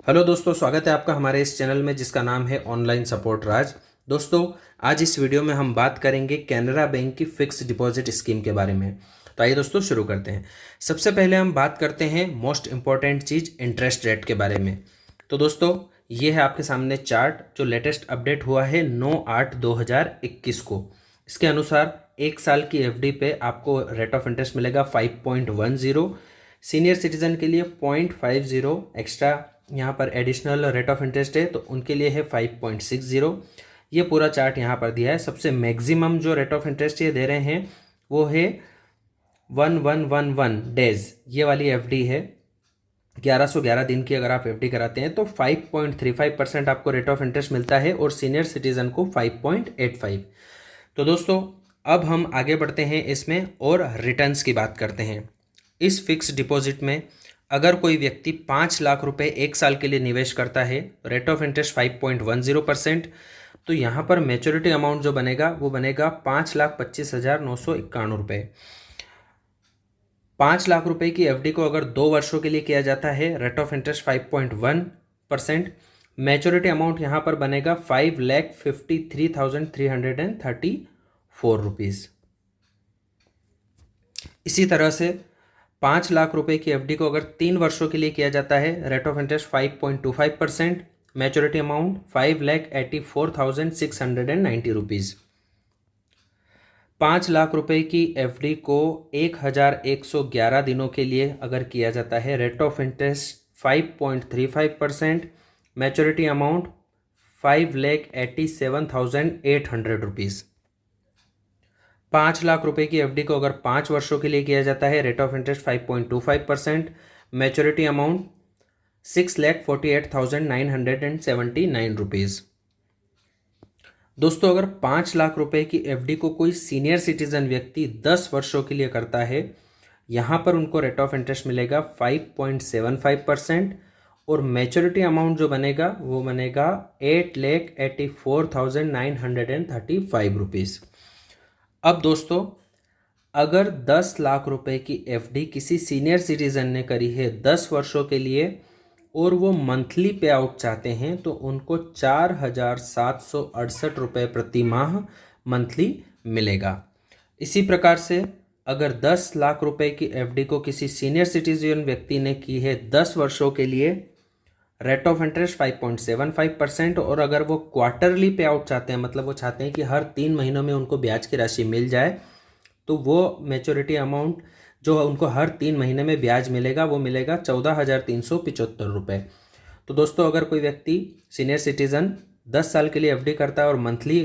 Hello दोस्तों, स्वागत है आपका हमारे इस चैनल में जिसका नाम है ऑनलाइन सपोर्ट राज। दोस्तों, आज इस वीडियो में हम बात करेंगे कैनरा बैंक की फिक्स डिपॉजिट स्कीम के बारे में। तो आइए दोस्तों शुरू करते हैं। सबसे पहले हम बात करते हैं मोस्ट इंपॉर्टेंट चीज़ इंटरेस्ट रेट के बारे में। तो दोस्तों, ये है आपके सामने चार्ट जो लेटेस्ट अपडेट हुआ है 9/8/2021 को। इसके अनुसार एक साल की एफडी पे आपको रेट ऑफ इंटरेस्ट मिलेगा 5.10। सीनियर सिटीजन के लिए 0.50 एक्स्ट्रा यहाँ पर एडिशनल रेट ऑफ इंटरेस्ट है, तो उनके लिए है 5.60। ये पूरा चार्ट यहाँ पर दिया है। सबसे मैक्सिमम जो रेट ऑफ इंटरेस्ट ये दे रहे हैं वो है 1111 डेज, ये वाली एफडी है। 1111 दिन की अगर आप एफडी कराते हैं तो 5.35% आपको रेट ऑफ इंटरेस्ट मिलता है और सीनियर सिटीजन को 5.85। तो दोस्तों, अब हम आगे बढ़ते हैं इसमें और रिटर्न्स की बात करते हैं। इस फिक्स डिपॉजिट में अगर कोई व्यक्ति 5 लाख रुपए एक साल के लिए निवेश करता है, रेट ऑफ इंटरेस्ट 5.10%, तो यहाँ पर मैच्योरिटी अमाउंट जो बनेगा वो बनेगा 5,25,951 रुपये। 5 लाख रुपए की एफडी को अगर 2 वर्षों के लिए किया जाता है, rate of interest 5.1%, maturity amount यहाँ पर बनेगा 5,53,334 रुपीज़। इसी तरह से 5 लाख रुपए की एफडी को अगर 3 वर्षों के लिए किया जाता है, rate of interest 5.25%, maturity amount 5,84,690 rupees. 5 lakh रुपए की एफडी को 1,111 दिनों के लिए अगर किया जाता है, rate of interest 5.35%, maturity amount 5,87,800 rupees. 5 lakh रुपए की एफडी को अगर 5 वर्षों के लिए किया जाता है, rate of interest 5.25%, maturity amount 6,48,979 rupees. दोस्तों, अगर 5 लाख रुपए की एफडी को कोई सीनियर सिटीजन व्यक्ति 10 वर्षों के लिए करता है, यहाँ पर उनको रेट ऑफ इंटरेस्ट मिलेगा 5.75% और मैच्योरिटी अमाउंट जो बनेगा वो बनेगा 8,84,935 रुपीज़। अब दोस्तों, अगर 10 लाख रुपए की एफडी किसी सीनियर सिटीजन ने करी है 10 वर्षों के लिए और वो मंथली पे आउट चाहते हैं, तो उनको 4,768 रुपये प्रति माह मंथली मिलेगा। इसी प्रकार से अगर 10 लाख रुपए की एफडी को किसी सीनियर सिटीजन व्यक्ति ने की है 10 वर्षों के लिए, रेट ऑफ इंटरेस्ट 5.75%, और अगर वो क्वार्टरली पे आउट चाहते हैं, मतलब वो चाहते हैं कि हर 3 महीनों में उनको ब्याज की राशि मिल जाए, तो वो मैच्योरिटी अमाउंट जो उनको हर 3 महीने में ब्याज मिलेगा वो मिलेगा 14,375 रुपये। तो दोस्तों, अगर कोई व्यक्ति सीनियर सिटीजन 10 साल के लिए एफडी करता है और मंथली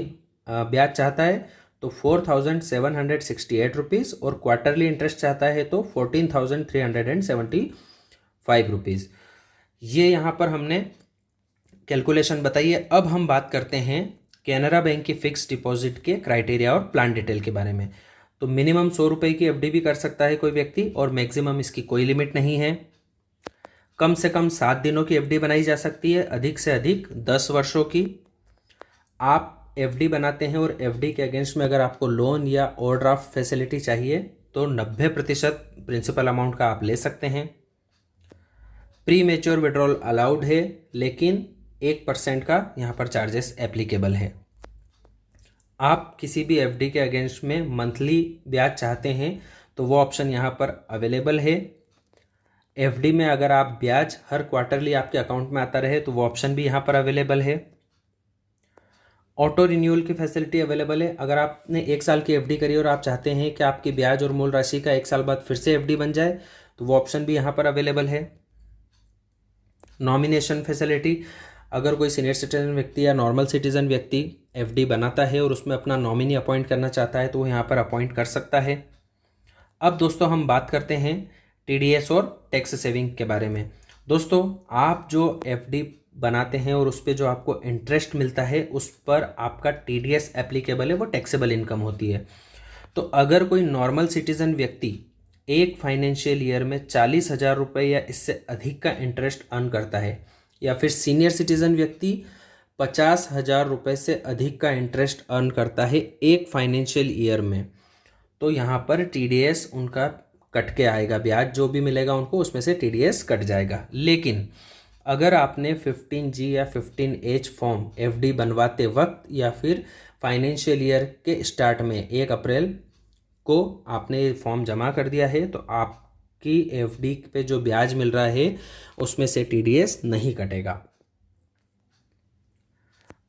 ब्याज चाहता है तो 4,768 रुपीज़, और क्वार्टरली इंटरेस्ट चाहता है तो 14,375 रुपीज़। ये यहाँ पर हमने कैलकुलेशन बताई है। अब हम बात करते हैं कैनरा बैंक की फिक्स डिपॉजिट के क्राइटेरिया और प्लान डिटेल के बारे में। तो मिनिमम 100 रुपये की एफडी भी कर सकता है कोई व्यक्ति, और मैक्सिमम इसकी कोई लिमिट नहीं है। कम से कम 7 दिनों की एफडी बनाई जा सकती है, अधिक से अधिक 10 वर्षों की। आप एफडी बनाते हैं और एफडी के अगेंस्ट में अगर आपको लोन या ओवरड्राफ्ट फैसिलिटी चाहिए तो 90% प्रिंसिपल अमाउंट का आप ले सकते हैं। प्री मेच्योर विड्रॉल अलाउड है, लेकिन 1% का यहाँ पर चार्जेस एप्लीकेबल है। आप किसी भी एफडी के अगेंस्ट में मंथली ब्याज चाहते हैं तो वो ऑप्शन यहाँ पर अवेलेबल है। एफडी में अगर आप ब्याज हर क्वार्टरली आपके अकाउंट में आता रहे तो वो ऑप्शन भी यहाँ पर अवेलेबल है। ऑटो रिन्यूअल की फैसिलिटी अवेलेबल है। अगर आपने 1 साल की एफडी करी और आप चाहते हैं कि आपकी ब्याज और मूल राशि का 1 साल बाद फिर से एफडी बन जाए तो वो ऑप्शन भी यहाँ पर अवेलेबल है। नॉमिनेशन फैसिलिटी, अगर कोई सीनियर सिटीजन व्यक्ति या नॉर्मल सिटीजन व्यक्ति एफडी बनाता है और उसमें अपना नॉमिनी अपॉइंट करना चाहता है तो वो यहाँ पर अपॉइंट कर सकता है। अब दोस्तों, हम बात करते हैं टीडीएस और टैक्स सेविंग के बारे में। दोस्तों, आप जो एफडी बनाते हैं और उस पर जो आपको इंटरेस्ट मिलता है उस पर आपका टीडीएस एप्लीकेबल है, वो टैक्सेबल इनकम होती है। तो अगर कोई नॉर्मल सिटीजन व्यक्ति एक फाइनेंशियल ईयर में 40,000 रुपये या इससे अधिक का इंटरेस्ट अर्न करता है, या फिर सीनियर सिटीजन व्यक्ति 50,000 रुपये से अधिक का इंटरेस्ट अर्न करता है एक फाइनेंशियल ईयर में, तो यहाँ पर टीडीएस उनका कट के आएगा। ब्याज जो भी मिलेगा उनको उसमें से टीडीएस कट जाएगा। लेकिन अगर आपने 15G या 15H फॉर्म एफडी बनवाते वक्त या फिर फाइनेंशियल ईयर के स्टार्ट में 1 अप्रैल को आपने फॉर्म जमा कर दिया है तो आपकी एफडी पे जो ब्याज मिल रहा है उसमें से टीडीएस नहीं कटेगा।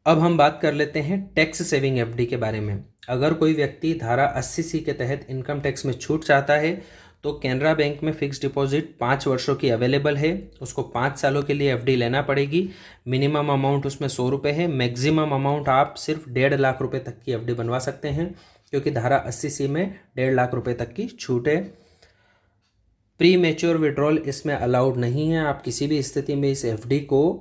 अब हम बात कर लेते हैं टैक्स सेविंग एफडी के बारे में। अगर कोई व्यक्ति धारा 80C के तहत इनकम टैक्स में छूट चाहता है तो कैनरा बैंक में फिक्स डिपॉजिट 5 वर्षों की अवेलेबल है। उसको 5 सालों के लिए एफडी लेना पड़ेगी। मिनिमम अमाउंट उसमें 100 रुपये है। मैक्सिमम अमाउंट आप सिर्फ 1.5 लाख रुपये तक की एफडी बनवा सकते हैं, क्योंकि धारा 80C में 1.5 लाख रुपये तक की छूट है। प्री मैच्योर विड्रॉल इसमें अलाउड नहीं है। आप किसी भी स्थिति में इस एफडी को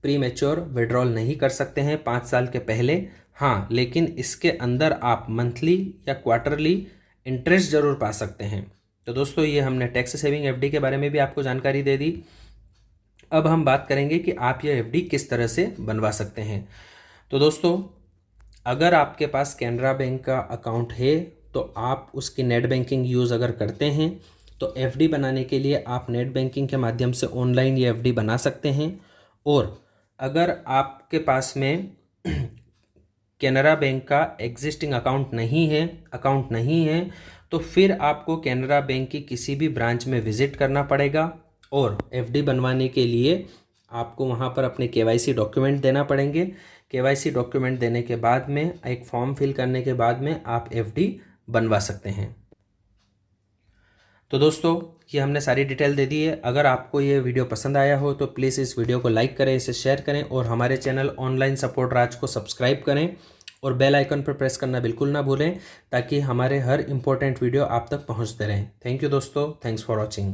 प्री मैच्योर विड्रॉल नहीं कर सकते हैं 5 साल के पहले। हाँ, लेकिन इसके अंदर आप मंथली या क्वार्टरली इंटरेस्ट ज़रूर पा सकते हैं। तो दोस्तों, ये हमने टैक्स सेविंग एफडी के बारे में भी आपको जानकारी दे दी। अब हम बात करेंगे कि आप ये एफडी किस तरह से बनवा सकते हैं। तो दोस्तों, अगर आपके पास कैनरा बैंक का अकाउंट है तो आप उसकी नेट बैंकिंग यूज़ अगर करते हैं तो एफडी बनाने के लिए आप नेट बैंकिंग के माध्यम से ऑनलाइन ये एफडी बना सकते हैं। और अगर आपके पास में कैनरा बैंक का एग्जिस्टिंग अकाउंट नहीं है तो फिर आपको कैनरा बैंक की किसी भी ब्रांच में विजिट करना पड़ेगा और एफडी बनवाने के लिए आपको वहाँ पर अपने केवाईसी डॉक्यूमेंट देना पड़ेंगे। केवाईसी डॉक्यूमेंट देने के बाद में एक फॉर्म फिल करने के बाद में आप एफडी बनवा सकते हैं। तो दोस्तों, ये हमने सारी डिटेल दे दी है। अगर आपको ये वीडियो पसंद आया हो तो प्लीज़ इस वीडियो को लाइक करें, इसे शेयर करें और हमारे चैनल ऑनलाइन सपोर्ट राज को सब्सक्राइब करें और बेल आइकन पर प्रेस करना बिल्कुल ना भूलें, ताकि हमारे हर इंपॉर्टेंट वीडियो आप तक पहुंचते रहें। थैंक यू दोस्तों, थैंक्स फॉर वॉचिंग।